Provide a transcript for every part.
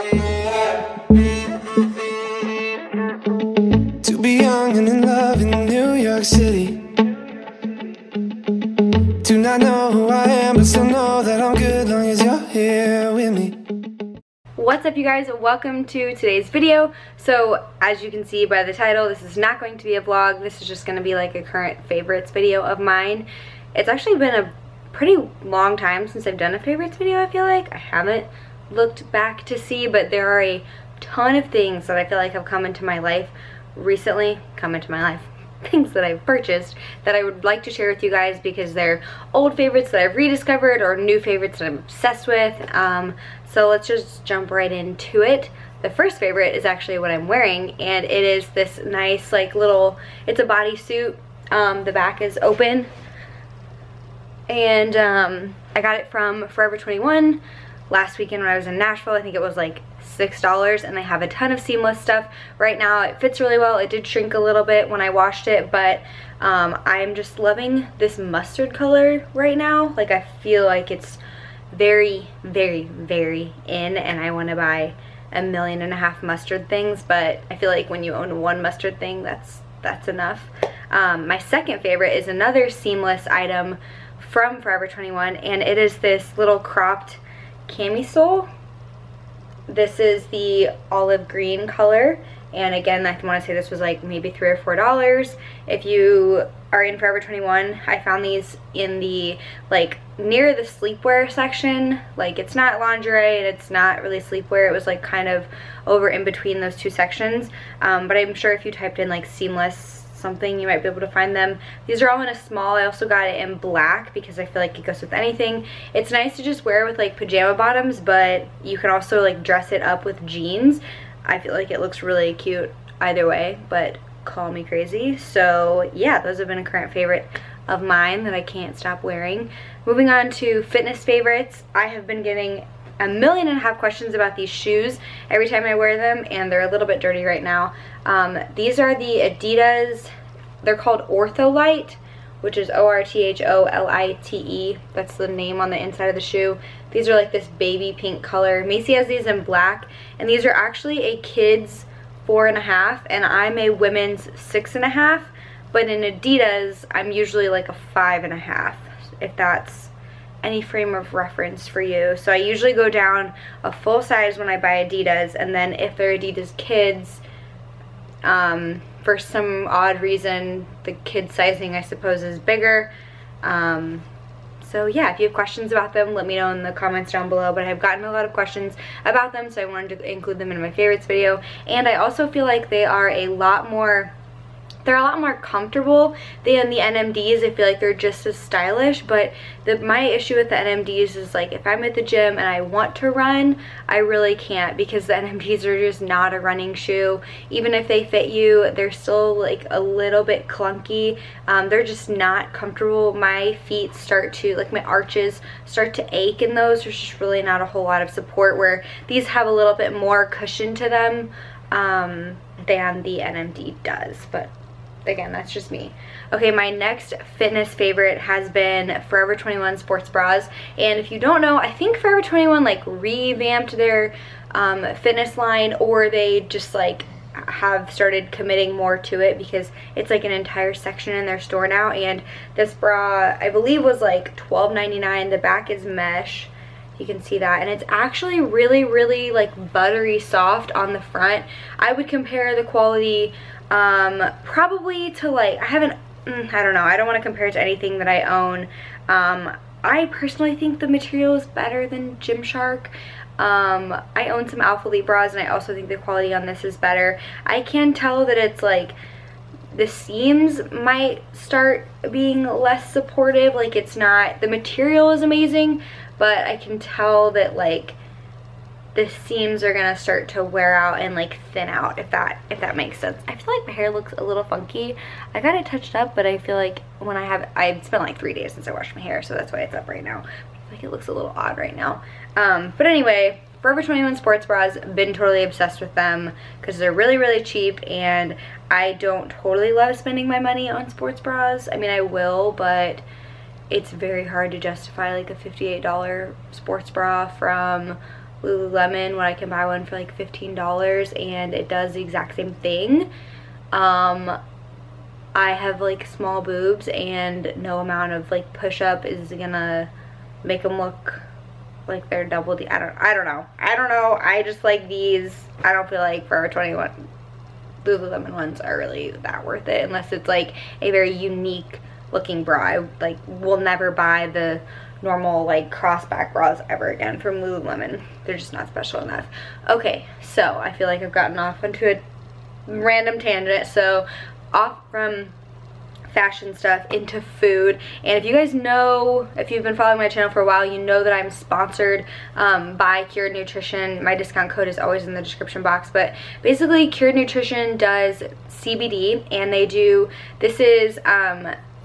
To be young and in love in New York City. Do not know who I am, but still know that I'm good long as you're here with me. What's up, you guys? Welcome to today's video. So as you can see by the title, this is not going to be a vlog. This is just going to be like a current favorites video of mine. It's actually been a pretty long time since I've done a favorites video. I feel like I haven't looked back to see, but there are a ton of things that I feel like have come into my life recently. Things that I've purchased that I would like to share with you guys because they're old favorites that I've rediscovered or new favorites that I'm obsessed with. So let's just jump right into it. The first favorite is actually what I'm wearing, and it is this nice like little, it's a bodysuit. The back is open, and I got it from Forever 21 last weekend when I was in Nashville. I think it was like $6, and they have a ton of seamless stuff right now. It fits really well. It did shrink a little bit when I washed it, but I'm just loving this mustard color right now. Like, I feel like it's very, very, very in, and I want to buy 1.5 million mustard things, but I feel like when you own one mustard thing, that's enough. My second favorite is another seamless item from Forever 21, and it is this little cropped camisole. This is the olive green color, and again, I want to say this was like maybe $3 or $4. If you are in Forever 21, I found these in the like near the sleepwear section. Like, it's not lingerie and it's not really sleepwear. It was like kind of over in between those two sections, but I'm sure if you typed in like seamless something, you might be able to find them. These are all in a small. I also got it in black because I feel like it goes with anything. It's nice to just wear with like pajama bottoms, but you can also like dress it up with jeans. I feel like it looks really cute either way, but call me crazy. So yeah, those have been a current favorite of mine that I can't stop wearing. Moving on to fitness favorites, I have been getting 1.5 million questions about these shoes every time I wear them, and they're a little bit dirty right now. These are the Adidas, they're called Ortholite, which is O-R-T-H-O-L-I-T-E. That's the name on the inside of the shoe. These are like this baby pink color. Macy has these in black, and these are actually a kid's 4.5, and I'm a women's 6.5, but in Adidas, I'm usually like a 5.5, if that's any frame of reference for you. So I usually go down a full size when I buy Adidas, and then if they're Adidas kids, for some odd reason the kid sizing I suppose is bigger. So yeah, if you have questions about them, let me know in the comments down below, but I've gotten a lot of questions about them, so I wanted to include them in my favorites video. And I also feel like they are a lot more comfortable than the NMDs. I feel like they're just as stylish, but my issue with the NMDs is like if I'm at the gym and I want to run, I really can't, because the NMDs are just not a running shoe. Even if they fit you, they're still like a little bit clunky. They're just not comfortable. My feet start to, like my arches start to ache in those. There's just really not a whole lot of support, where these have a little bit more cushion to them than the NMD does. But again, that's just me. Okay, my next fitness favorite has been Forever 21 sports bras. And if you don't know, I think Forever 21 like revamped their fitness line, or they just like have started committing more to it, because it's like an entire section in their store now. And this bra, I believe, was like $12.99. The back is mesh. You can see that, and it's actually really, really like buttery soft on the front. I would compare the quality probably to like, I don't know, I don't want to compare it to anything that I own. I personally think the material is better than Gymshark. I own some Alpha Elite bras, and I also think the quality on this is better. I can tell that it's like the seams might start being less supportive. Like, it's not, the material is amazing, but I can tell that like the seams are gonna start to wear out and like thin out, if that makes sense. I feel like my hair looks a little funky. I got it touched up, but I feel like when I've spent like 3 days since I washed my hair, so that's why it's up right now. I feel like it looks a little odd right now. But anyway, Forever 21 sports bras, been totally obsessed with them because they're really, really cheap, and I don't totally love spending my money on sports bras. I mean, I will, but it's very hard to justify like a $58 sports bra from Lululemon when I can buy one for like $15 and it does the exact same thing. I have like small boobs and no amount of like push-up is gonna make them look like they're double D. I don't know. I just like these. I don't feel like Forever 21 Lululemon ones are really that worth it unless it's like a very unique looking bra. I like will never buy the normal like crossback bras ever again from Lululemon. They're just not special enough. Okay, so I feel like I've gotten off onto a random tangent. So off from fashion stuff into food, and if you guys know, if you've been following my channel for a while, you know that I'm sponsored by Cured Nutrition. My discount code is always in the description box, but basically Cured Nutrition does CBD, and they do, this is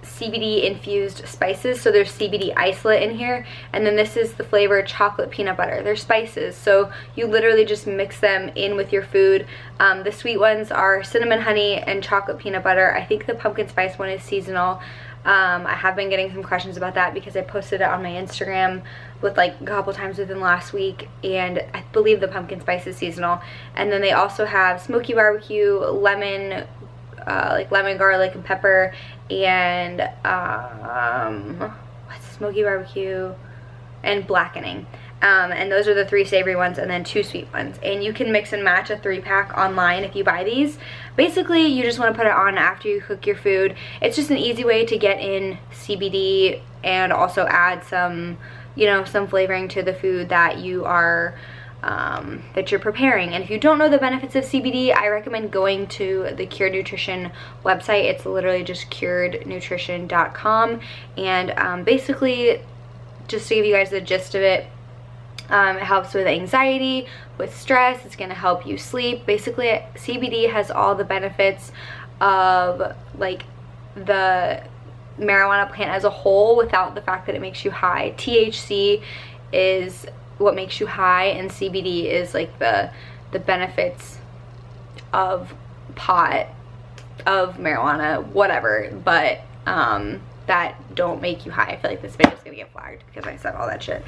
CBD infused spices, so there's CBD isolate in here, and then this is the flavor chocolate peanut butter. They're spices, so you literally just mix them in with your food. The sweet ones are cinnamon honey and chocolate peanut butter. I think the pumpkin spice one is seasonal. I have been getting some questions about that because I posted it on my Instagram with like a couple times within the last week, and I believe the pumpkin spice is seasonal. And then they also have smoky barbecue, lemon, like lemon, garlic, and pepper, and what's smoky barbecue and blackening. And those are the 3 savory ones and then 2 sweet ones. And you can mix and match a 3-pack online if you buy these. Basically, you just want to put it on after you cook your food. It's just an easy way to get in CBD and also add some, you know, some flavoring to the food that you are that you're preparing. And if you don't know the benefits of CBD, I recommend going to the Cured Nutrition website. It's literally just curednutrition.com, and basically, just to give you guys the gist of it, it helps with anxiety, with stress. It's going to help you sleep. Basically, CBD has all the benefits of like the marijuana plant as a whole without the fact that it makes you high. THC is what makes you high, and CBD is like the benefits of pot, of marijuana, whatever, but that don't make you high. I feel like this video is gonna get flagged because I said all that shit.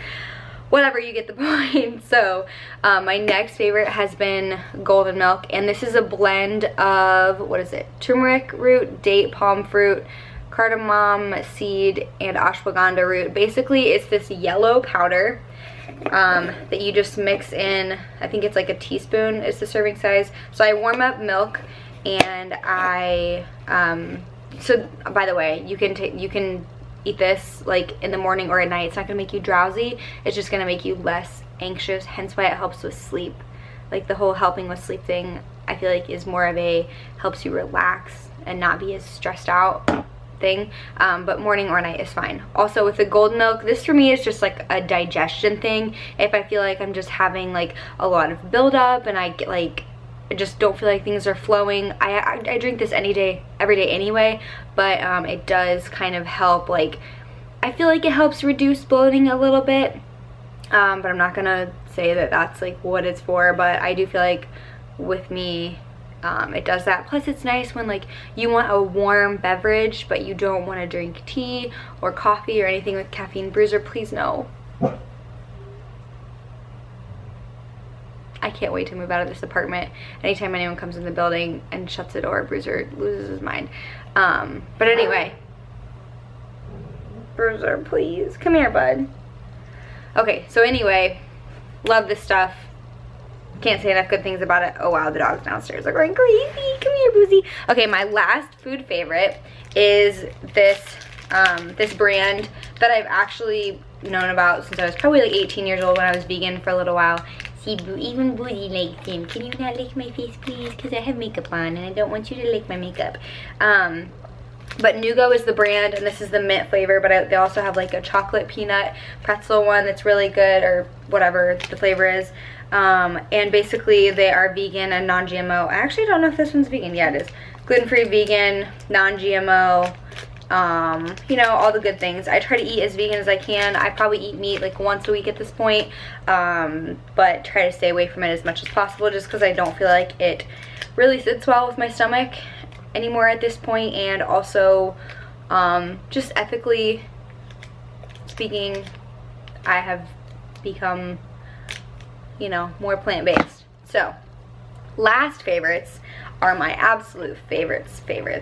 Whatever, you get the point. So my next favorite has been Golden Milk, and this is a blend of, what is it, turmeric root, date palm fruit, cardamom seed, and ashwagandha root. Basically, it's this yellow powder that you just mix in. I think it's like a teaspoon is the serving size. So I warm up milk, and I so by the way, you can eat this like in the morning or at night. It's not gonna make you drowsy, it's just gonna make you less anxious, hence why it helps with sleep. Like the whole helping with sleep thing, I feel like is more of a helps you relax and not be as stressed out thing, but morning or night is fine. Also with the Golden Milk, this for me is just like a digestion thing. If I feel like I'm just having like a lot of buildup and I get like, I just don't feel like things are flowing, I drink this any day, every day anyway, but it does kind of help, like I feel like it helps reduce bloating a little bit, but I'm not gonna say that that's like what it's for, but I do feel like with me it does that. Plus it's nice when like you want a warm beverage but you don't want to drink tea or coffee or anything with caffeine. Bruiser, please no. I can't wait to move out of this apartment. Anytime anyone comes in the building and shuts the door, Bruiser loses his mind. But anyway, Bruiser, please come here, bud. Okay, so anyway, love this stuff. Can't say enough good things about it. Oh wow, the dogs downstairs are going crazy. Come here, Boozy. Okay, my last food favorite is this this brand that I've actually known about since I was probably like 18 years old, when I was vegan for a little while. See, even Boozy likes him. Can you not lick my face, please? Because I have makeup on and I don't want you to lick my makeup. But Nugo is the brand, and this is the mint flavor, but they also have like a chocolate peanut pretzel one that's really good, or whatever the flavor is. And basically they are vegan and non-GMO. I actually don't know if this one's vegan. Yeah, it is. Gluten-free, vegan, non-GMO, you know, all the good things. I try to eat as vegan as I can. I probably eat meat like once a week at this point, but try to stay away from it as much as possible, just because I don't feel like it really sits well with my stomach anymore at this point. And also just ethically speaking, I have become you know, more plant-based. So last favorites are my absolute favorites.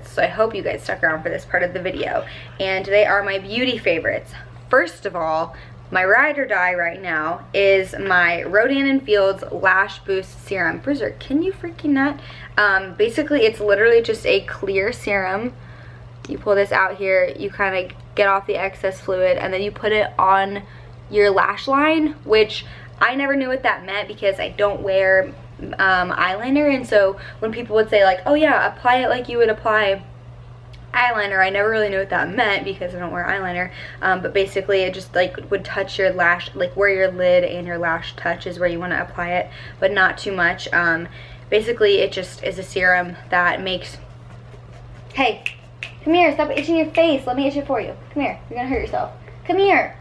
So I hope you guys stuck around for this part of the video. And they are my beauty favorites. First of all, my ride or die right now is my Rodan & Fields Lash Boost Serum. Bruiser, can you freaking not? Basically, it's literally just a clear serum. You pull this out here, you kind of get off the excess fluid, and then you put it on your lash line, which I never knew what that meant because I don't wear eyeliner. And so when people would say like, oh yeah, apply it like you would apply eyeliner, I never really knew what that meant because I don't wear eyeliner. But basically it just like would touch your lash, like where your lid and your lash touch is where you want to apply it, but not too much. Basically it just is a serum that makes, hey, come here, stop itching your face, let me itch it for you. Come here, you're gonna hurt yourself. Come here.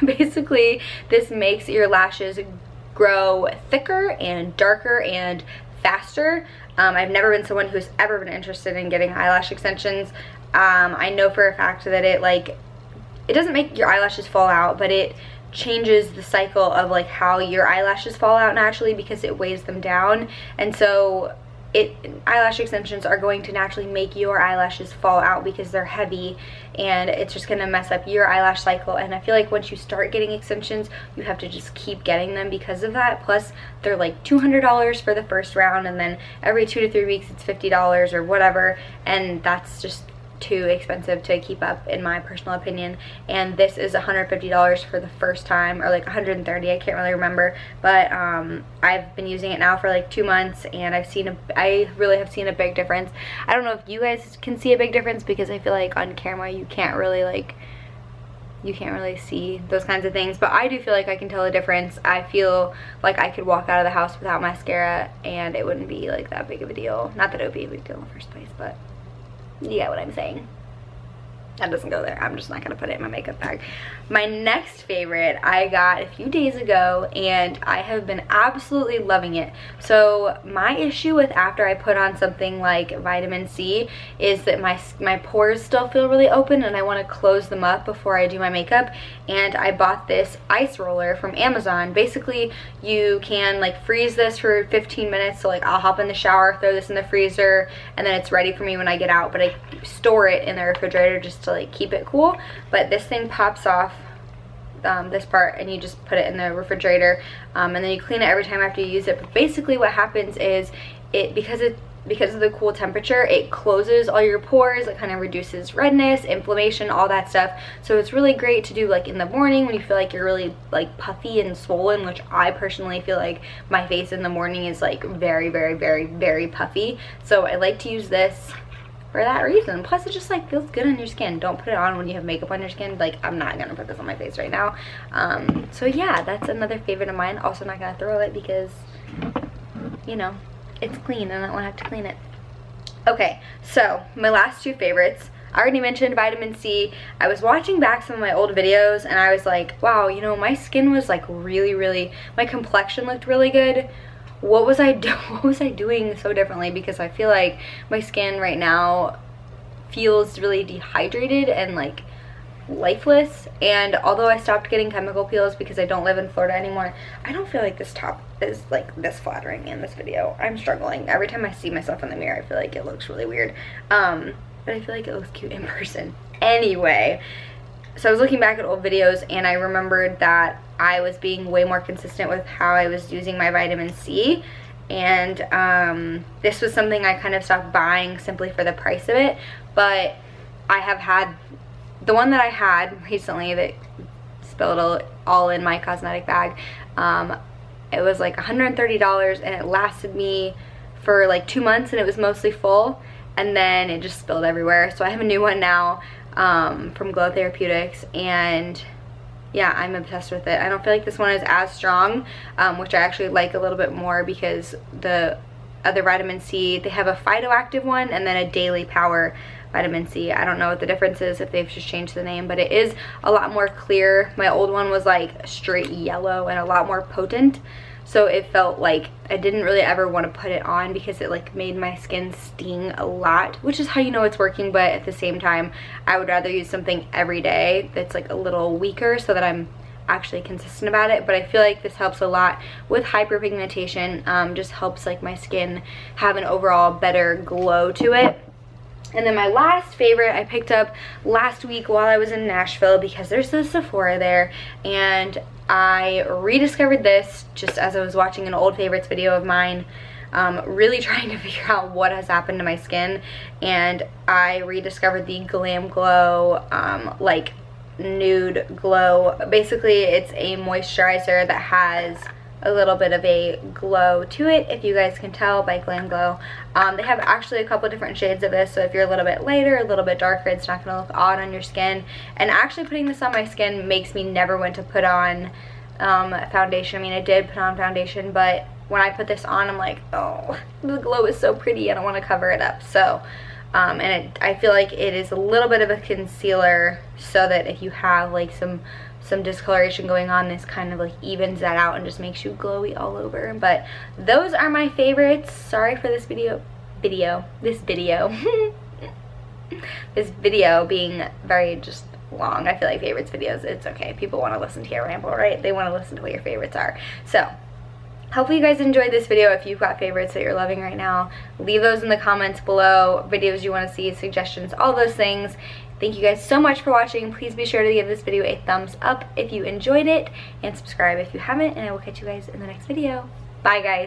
Basically this makes your lashes grow thicker and darker and faster. I've never been someone who's ever been interested in getting eyelash extensions. I know for a fact that it doesn't make your eyelashes fall out, but it changes the cycle of like how your eyelashes fall out naturally because it weighs them down. And so eyelash extensions are going to naturally make your eyelashes fall out because they're heavy, and it's just going to mess up your eyelash cycle. And I feel like once you start getting extensions, you have to just keep getting them because of that. Plus they're like $200 for the first round, and then every 2 to 3 weeks it's $50 or whatever, and that's just too expensive to keep up in my personal opinion. And this is $150 for the first time, or like $130, I can't really remember, but I've been using it now for like 2 months, and I really have seen a big difference. I don't know if you guys can see a big difference because I feel like on camera you can't really see those kinds of things, but I do feel like I can tell a difference. I feel like I could walk out of the house without mascara and it wouldn't be like that big of a deal. Not that it would be a big deal in the first place, but you get what I'm saying. That doesn't go there. I'm just not gonna put it in my makeup bag. My next favorite I got a few days ago, and I have been absolutely loving it. So my issue with after I put on something like vitamin C is that my pores still feel really open, and I want to close them up before I do my makeup. And I bought this ice roller from Amazon. Basically, you can like freeze this for 15 minutes. So like I'll hop in the shower, throw this in the freezer, and then it's ready for me when I get out. But I store it in the refrigerator just to like keep it cool. But this thing pops off this part, and you just put it in the refrigerator, and then you clean it every time after you use it. But basically what happens is because of the cool temperature, it closes all your pores. It kind of reduces redness, inflammation, all that stuff. So it's really great to do like in the morning when you feel like you're really like puffy and swollen, which I personally feel like my face in the morning is like very, very, very, very puffy. So I like to use this for that reason. Plus it just like feels good on your skin. Don't put it on when you have makeup on your skin. Like I'm not gonna put this on my face right now. So yeah, that's another favorite of mine. Also not gonna throw it because, you know, it's clean and I don't want to have to clean it. Okay, so my last 2 favorites. I already mentioned vitamin C. I was watching back some of my old videos and I was like, wow, you know, my skin was like really, my complexion looked really good. What was I doing so differently? Because I feel like my skin right now feels really dehydrated and like lifeless. And although I stopped getting chemical peels because I don't live in Florida anymore, I don't feel like this top is like this flattering in this video. I'm struggling. Every time I see myself in the mirror, I feel like it looks really weird. But I feel like it looks cute in person. Anyway, so I was looking back at old videos and I remembered that I was being way more consistent with how I was using my vitamin C. And this was something I kind of stopped buying simply for the price of it. But I have had the one that I had recently that spilled all in my cosmetic bag. It was like $130 and it lasted me for like 2 months, and it was mostly full, and then it just spilled everywhere. So I have a new one now from Glow Therapeutics, and yeah, I'm obsessed with it. I don't feel like this one is as strong, which I actually like a little bit more because the other vitamin C, they have a phytoactive one and then a daily power vitamin C. I don't know what the difference is, if they've just changed the name, but it is a lot more clear. My old one was like straight yellow and a lot more potent, so it felt like I didn't really ever want to put it on because it like made my skin sting a lot, which is how you know it's working. But at the same time, I would rather use something every day that's like a little weaker so that I'm actually consistent about it, but I feel like this helps a lot with hyperpigmentation. Just helps like my skin have an overall better glow to it. And then my last favorite I picked up last week while I was in Nashville because there's a Sephora there, and I rediscovered this just as I was watching an old favorites video of mine, really trying to figure out what has happened to my skin, and I rediscovered the Glam Glow like nude glow. Basically it's a moisturizer that has a little bit of a glow to it, if you guys can tell by Glam Glow. They have actually a couple different shades of this, so if you're a little bit lighter, a little bit darker, it's not going to look odd on your skin. And actually putting this on my skin makes me never want to put on foundation. I mean, I did put on foundation, but when I put this on, I'm like, oh, the glow is so pretty, I don't want to cover it up. So I feel like it is a little bit of a concealer, so that if you have like some discoloration going on, this kind of like evens that out and just makes you glowy all over. But those are my favorites. Sorry for this video this video being very just long. I feel like favorites videos, it's okay, people want to listen to your ramble, right? They want to listen to what your favorites are. So hopefully you guys enjoyed this video. If you've got favorites that you're loving right now, leave those in the comments below. Videos you want to see, suggestions, all those things. Thank you guys so much for watching. Please be sure to give this video a thumbs up if you enjoyed it, and subscribe if you haven't, and I will catch you guys in the next video. Bye guys.